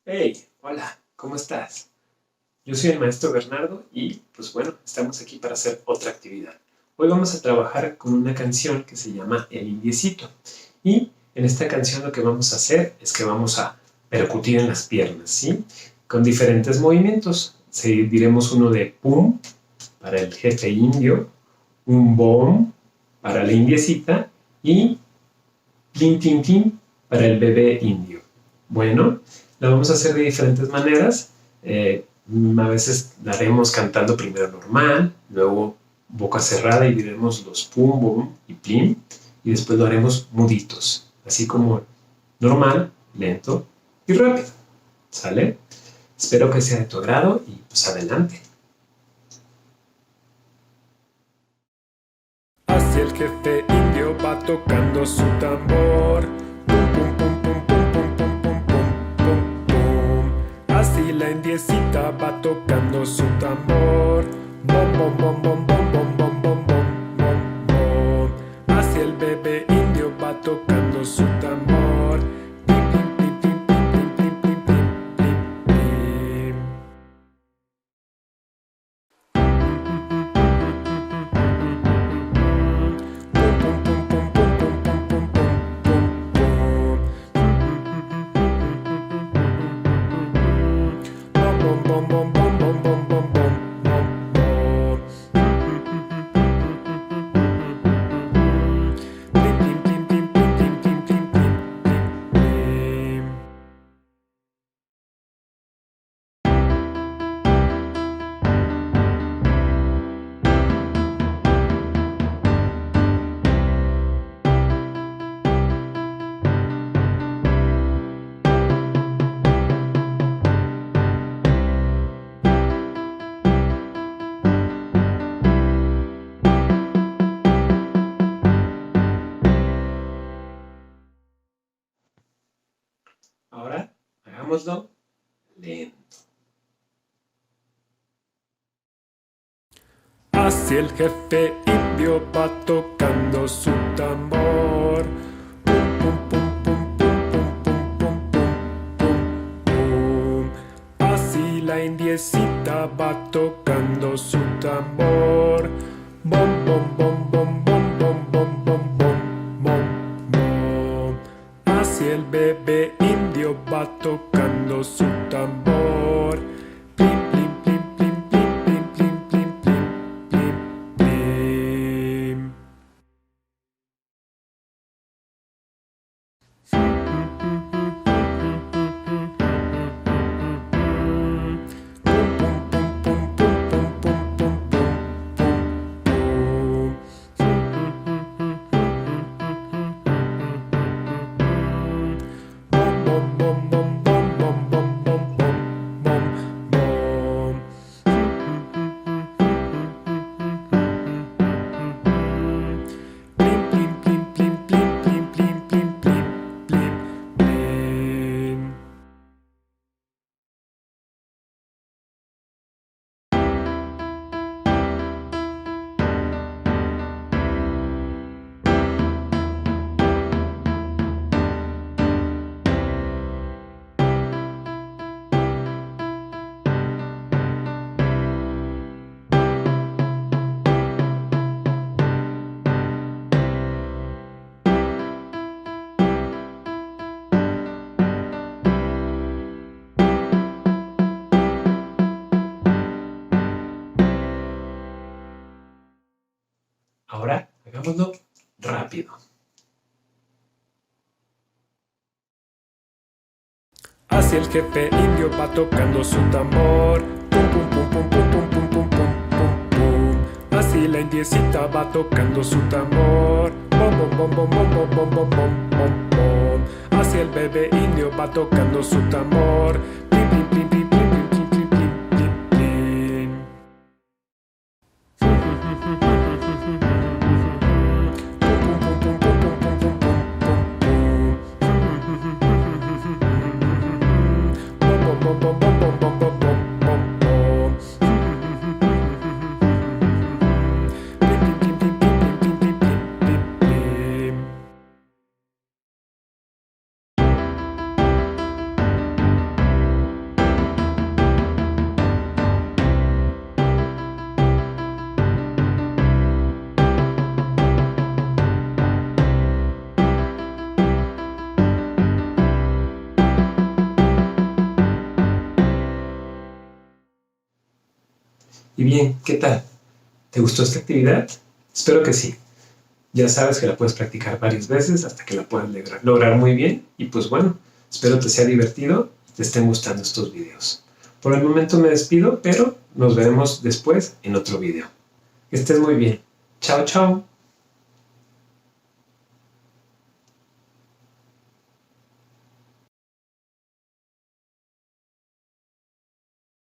Hey, hola, ¿cómo estás? Yo soy el maestro Bernardo y pues bueno, estamos aquí para hacer otra actividad. Hoy vamos a trabajar con una canción que se llama El Indiecito y en esta canción lo que vamos a hacer es que vamos a percutir en las piernas, ¿sí? Con diferentes movimientos. Diremos uno de pum para el jefe indio, un bom para la indiecita y tin tin tin para el bebé indio. Bueno, lo vamos a hacer de diferentes maneras. A veces la haremos cantando primero normal, luego boca cerrada y diremos los pum, bum y plim, y después lo haremos muditos, así como normal, lento y rápido. ¿Sale? Espero que sea de tu agrado y pues adelante. Así el jefe indio va tocando su tambor. Pum, pum, pum, pum, pum, pum, pum, pum, pum, pum, pum. Así la indiecita va tocando su tambor. Bom, bom, bom, bom, bom, bom, bom, bom, bom, bom, bom. Así el bebé indio va tocando su tambor. Plim, plim, plim, plim, plim, plim, plim, plim, plim, plim, plim. Ahora hagámoslo lento. Así el jefe indio va tocando su tambor. Pum, pum, pum, pum, pum, pum, pum, pum, pum, pum. Así la indiecita va tocando su tambor. Bom, bom, bom, bom, bom, bom, bom, bom, bom, bom, bom. Así el bebé indio va tocando su tambor. Plim, plim, plim, plim, plim, plim, plim, plim, plim, plim, plim. Ahora hagámoslo rápido. Así el jefe indio va tocando su tambor. Pum, pum, pum, pum, pum, pum, pum, pum, pum, pum, pum. Así la indiecita va tocando su tambor. Bom, bom, bom, bom, bom, bom, bom, bom, bom, bom, bom. Así el bebé indio va tocando su tambor. Plim, plim, plim, plim, plim, plim, plim, plim, plim, plim, plim. Y bien, ¿qué tal? ¿Te gustó esta actividad? Espero que sí. Ya sabes que la puedes practicar varias veces hasta que la puedas lograr muy bien. Y pues bueno, espero te sea divertido y te estén gustando estos videos. Por el momento me despido, pero nos veremos después en otro video. Que estés muy bien. Chao, chao.